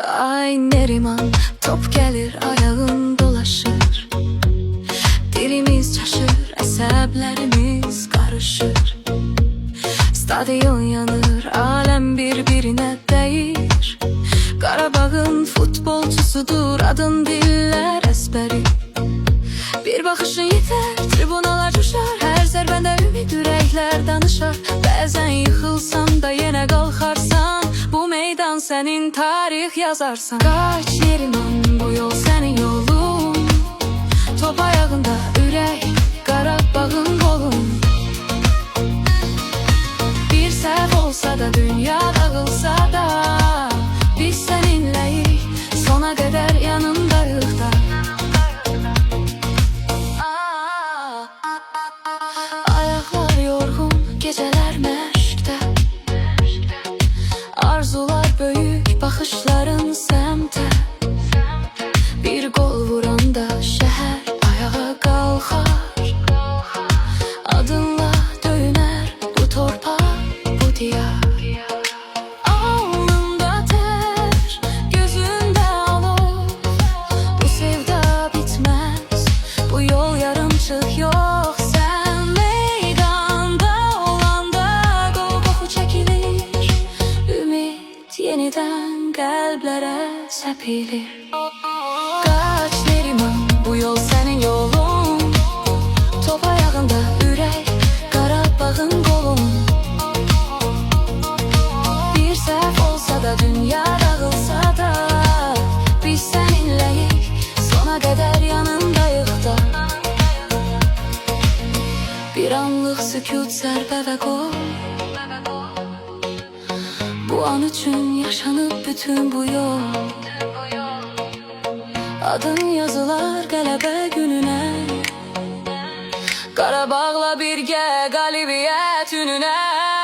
Ay Neriman, top gelir ayağın dolaşır. Dilimiz çaşır, əsəblərimiz karışır. Stadion yanır, alem birbirine değir. Qarabağın futbolcusudur, adın diller əzbəri. Bir baxışın yeter, tribunalar coşar. Hər zərbəndə ümid ürəklər danışar. Bəzən yıxılsan da yenə qalxarsan. Bu meydan sənin, tarix yazarsan. Qaç Neriman, bu yol sənin yolun. Top ayağında ürək, Qarabağın qolun. Bir səhv olsa da, dünya dağılsa da, biz səninləyik, sona qədər yanındayıq da. Ayaklar yorgun, geceler meşkte. Arzular büyük, bakışların semte. Bir gol vuranda şehir ayağa kalkar. Adınla döyüner bu torpaq, bu diyar. Alnında ter, gözünde alov. Bu sevda bitmez, bu yol yarımçıq yok. Sen meydanda olanda gol boku çekilir. Ümit yeniden kalplere sepilir. Kaç Neriman, bu yol senin yolun. Top ayağında ürək, Qarabağın qolun. Bir səhv olsa da, dünya dağılsa da, biz səninləyik, sona qədər yanındayıq da. Bir anlıq sükut, zərbə və qol. Bu an üçün yaşanıb bütün bu yol. Adın yazılar qələbə gününə. Qarabağla birgə qalibiyyət ününə.